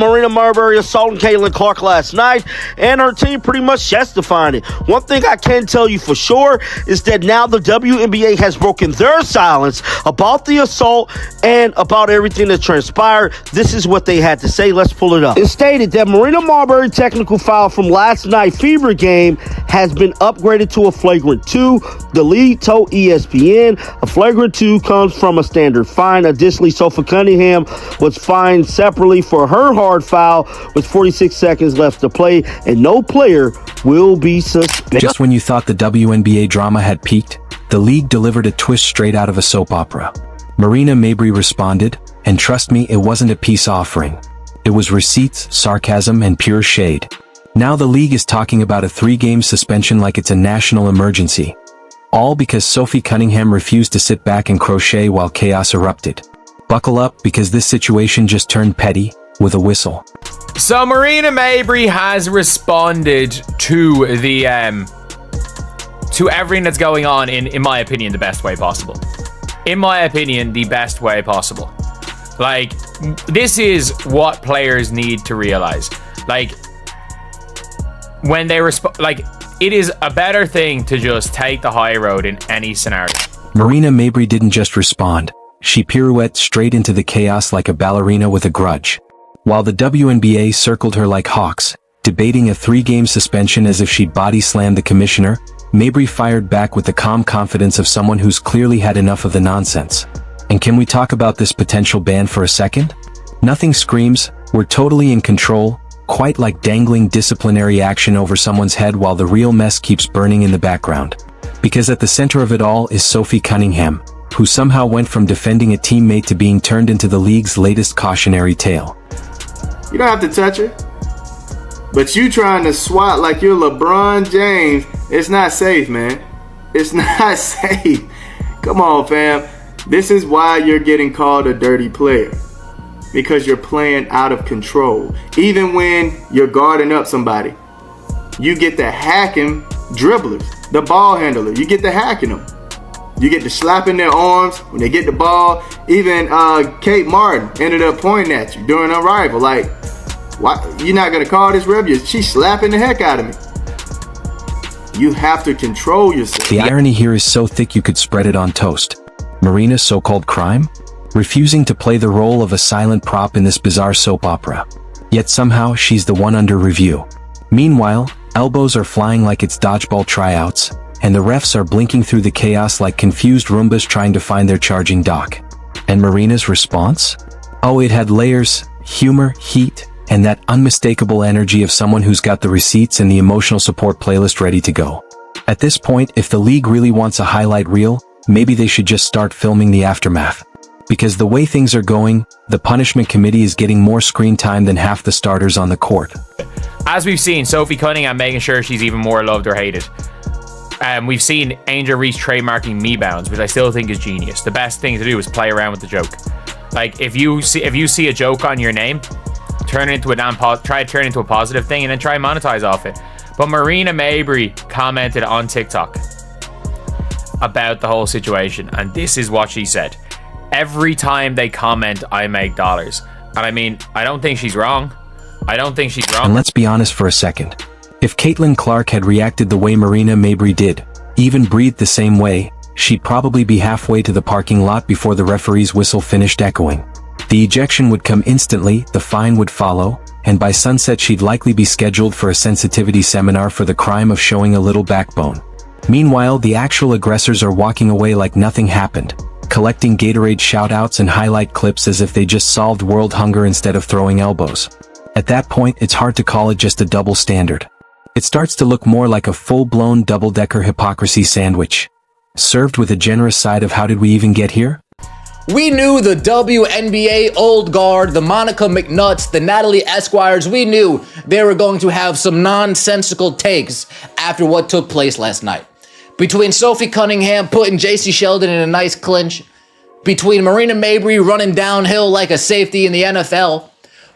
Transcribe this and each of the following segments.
Marina Mabrey assaulting Caitlin Clark last night, and her team pretty much justifying it. One thing I can tell you for sure is that now the WNBA has broken their silence about the assault and about everything that transpired. This is what they had to say. Let's pull it up. It stated that Marina Mabrey technical foul from last night's Fever game has been upgraded to a flagrant 2. The league told ESPN a flagrant 2 comes from a standard fine. Additionally, Sophie Cunningham was fined separately for her hard foul with 46 seconds left to play, and no player will be suspended. Just when you thought the WNBA drama had peaked, the league delivered a twist straight out of a soap opera. Marina Mabrey responded, and trust me, it wasn't a peace offering. It was receipts, sarcasm, and pure shade. Now the league is talking about a 3-game suspension like it's a national emergency. All because Sophie Cunningham refused to sit back and crochet while chaos erupted. Buckle up, because this situation just turned petty with a whistle. So Marina Mabrey has responded to the to everything that's going on in my opinion, the best way possible. In my opinion, the best way possible. Like, this is what players need to realize. Like, when they respond, like, it is a better thing to just take the high road in any scenario. Marina Mabrey didn't just respond. She pirouetted straight into the chaos like a ballerina with a grudge. While the WNBA circled her like hawks, debating a 3-game suspension as if she'd body-slammed the commissioner, Mabrey fired back with the calm confidence of someone who's clearly had enough of the nonsense. And can we talk about this potential ban for a second? Nothing screams, we're totally in control, quite like dangling disciplinary action over someone's head while the real mess keeps burning in the background. Because at the center of it all is Sophie Cunningham, who somehow went from defending a teammate to being turned into the league's latest cautionary tale. You don't have to touch her. But you trying to swat like you're LeBron James, it's not safe, man. It's not safe. Come on, fam. This is why you're getting called a dirty player. Because you're playing out of control. Even when you're guarding up somebody, you get the hacking dribblers, the ball handler. You get the hacking them. You get the slapping their arms when they get the ball. Even Kate Martin ended up pointing at you during her rival. Like, why you're not gonna call this ref? She's slapping the heck out of me. You have to control yourself. The irony here is so thick you could spread it on toast. Marina's so-called crime? Refusing to play the role of a silent prop in this bizarre soap opera. Yet somehow she's the one under review. Meanwhile, elbows are flying like it's dodgeball tryouts, and the refs are blinking through the chaos like confused Roombas trying to find their charging dock. And Marina's response? Oh, it had layers, humor, heat, and that unmistakable energy of someone who's got the receipts and the emotional support playlist ready to go. At this point, if the league really wants a highlight reel, maybe they should just start filming the aftermath. Because the way things are going, the punishment committee is getting more screen time than half the starters on the court. As we've seen, Sophie Cunningham making sure she's even more loved or hated. We've seen Angel Reese trademarking me bounds, which I still think is genius. The best thing to do is play around with the joke. Like, if you see a joke on your name, turn it into try to turn it into a positive thing, and then try and monetize off it. But Marina Mabrey commented on TikTok about the whole situation, and this is what she said: every time they comment, I make dollars. And I mean, I don't think she's wrong. And let's be honest for a second. If Caitlin Clark had reacted the way Marina Mabrey did, even breathed the same way, she'd probably be halfway to the parking lot before the referee's whistle finished echoing. The ejection would come instantly, the fine would follow, and by sunset she'd likely be scheduled for a sensitivity seminar for the crime of showing a little backbone. Meanwhile, the actual aggressors are walking away like nothing happened, collecting Gatorade shoutouts and highlight clips as if they just solved world hunger instead of throwing elbows. At that point, it's hard to call it just a double standard. It starts to look more like a full-blown double-decker hypocrisy sandwich, served with a generous side of how did we even get here? We knew the WNBA old guard, the Monica McNutts, the Natalie Esquires, we knew they were going to have some nonsensical takes after what took place last night. Between Sophie Cunningham putting JC Sheldon in a nice clinch, between Marina Mabrey running downhill like a safety in the NFL,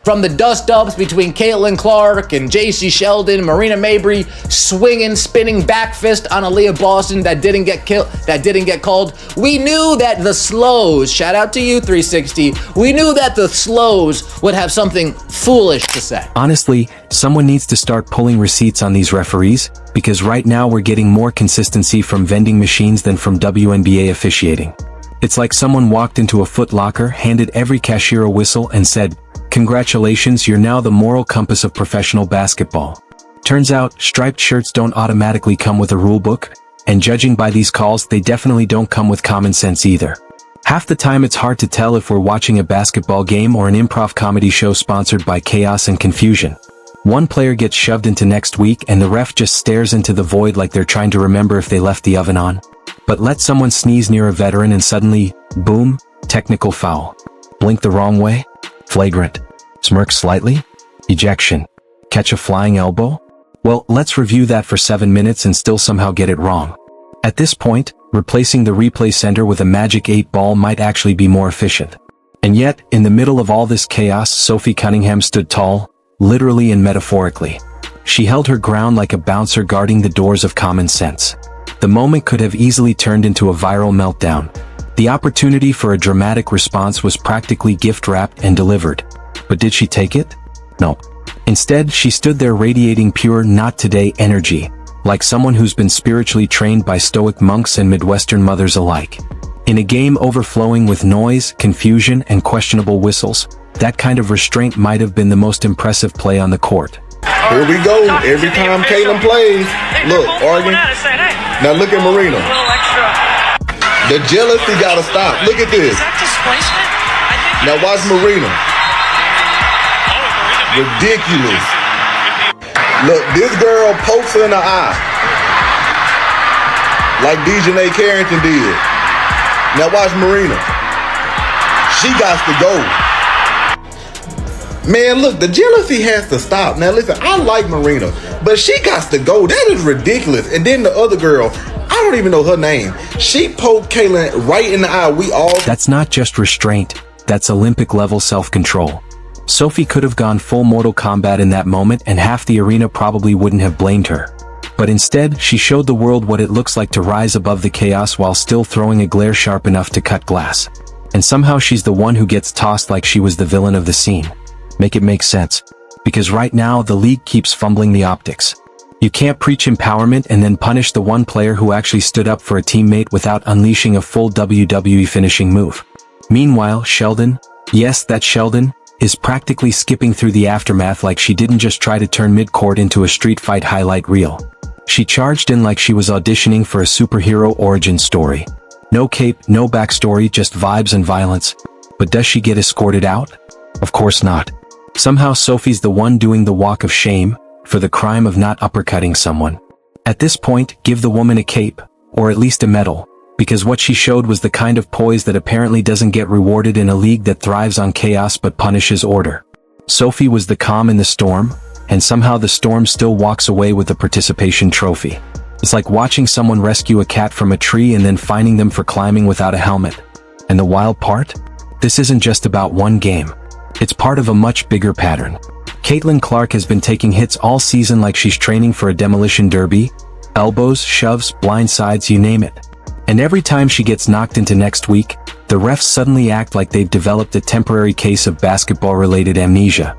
From the dust-ups between Caitlin Clark and JC Sheldon, Marina Mabrey swinging, spinning back fist on Aaliyah Boston that didn't get called. We knew that the slows, shout out to you 360, we knew that the slows would have something foolish to say. Honestly, someone needs to start pulling receipts on these referees, because right now we're getting more consistency from vending machines than from WNBA officiating. It's like someone walked into a Foot Locker, handed every cashier a whistle and said, "Congratulations, you're now the moral compass of professional basketball." Turns out, striped shirts don't automatically come with a rule book, and judging by these calls, they definitely don't come with common sense either. Half the time it's hard to tell if we're watching a basketball game or an improv comedy show sponsored by chaos and confusion. One player gets shoved into next week and the ref just stares into the void like they're trying to remember if they left the oven on. But let someone sneeze near a veteran and suddenly, boom, technical foul. Blink the wrong way? Flagrant. Smirk slightly? Ejection. Catch a flying elbow? Well, let's review that for 7 minutes and still somehow get it wrong. At this point, replacing the replay center with a magic 8 ball might actually be more efficient. And yet, in the middle of all this chaos, Sophie Cunningham stood tall, literally and metaphorically. She held her ground like a bouncer guarding the doors of common sense. The moment could have easily turned into a viral meltdown. The opportunity for a dramatic response was practically gift-wrapped and delivered. But did she take it? No. Instead, she stood there radiating pure not today energy, like someone who's been spiritually trained by stoic monks and Midwestern mothers alike. In a game overflowing with noise, confusion, and questionable whistles, that kind of restraint might have been the most impressive play on the court. Here we go. Every time Caitlin plays, look, Oregon. Now look at Marina. The jealousy gotta stop. Look at this. Now watch Marina. Ridiculous. Look, this girl pokes her in the eye. Like Dejanay Carrington did. Now watch Marina. She got to go. Man, look, the jealousy has to stop. Now listen, I like Marina, but she got to go. That is ridiculous. And then the other girl, I don't even know her name. She poked Caitlin right in the eye. That's not just restraint. That's Olympic-level self-control. Sophie could have gone full Mortal Kombat in that moment and half the arena probably wouldn't have blamed her. But instead, she showed the world what it looks like to rise above the chaos while still throwing a glare sharp enough to cut glass. And somehow she's the one who gets tossed like she was the villain of the scene. Make it make sense. Because right now, the league keeps fumbling the optics. You can't preach empowerment and then punish the one player who actually stood up for a teammate without unleashing a full WWE finishing move. Meanwhile, Sheldon, yes, that's Sheldon, is practically skipping through the aftermath like she didn't just try to turn mid-court into a street fight highlight reel. She charged in like she was auditioning for a superhero origin story. No cape, no backstory, just vibes and violence. But does she get escorted out? Of course not. Somehow Sophie's the one doing the walk of shame, for the crime of not uppercutting someone. At this point, give the woman a cape, or at least a medal, because what she showed was the kind of poise that apparently doesn't get rewarded in a league that thrives on chaos but punishes order. Sophie was the calm in the storm, and somehow the storm still walks away with the participation trophy. It's like watching someone rescue a cat from a tree and then fining them for climbing without a helmet. And the wild part? This isn't just about one game. It's part of a much bigger pattern. Caitlin Clark has been taking hits all season like she's training for a demolition derby. Elbows, shoves, blindsides, you name it. And every time she gets knocked into next week, the refs suddenly act like they've developed a temporary case of basketball-related amnesia.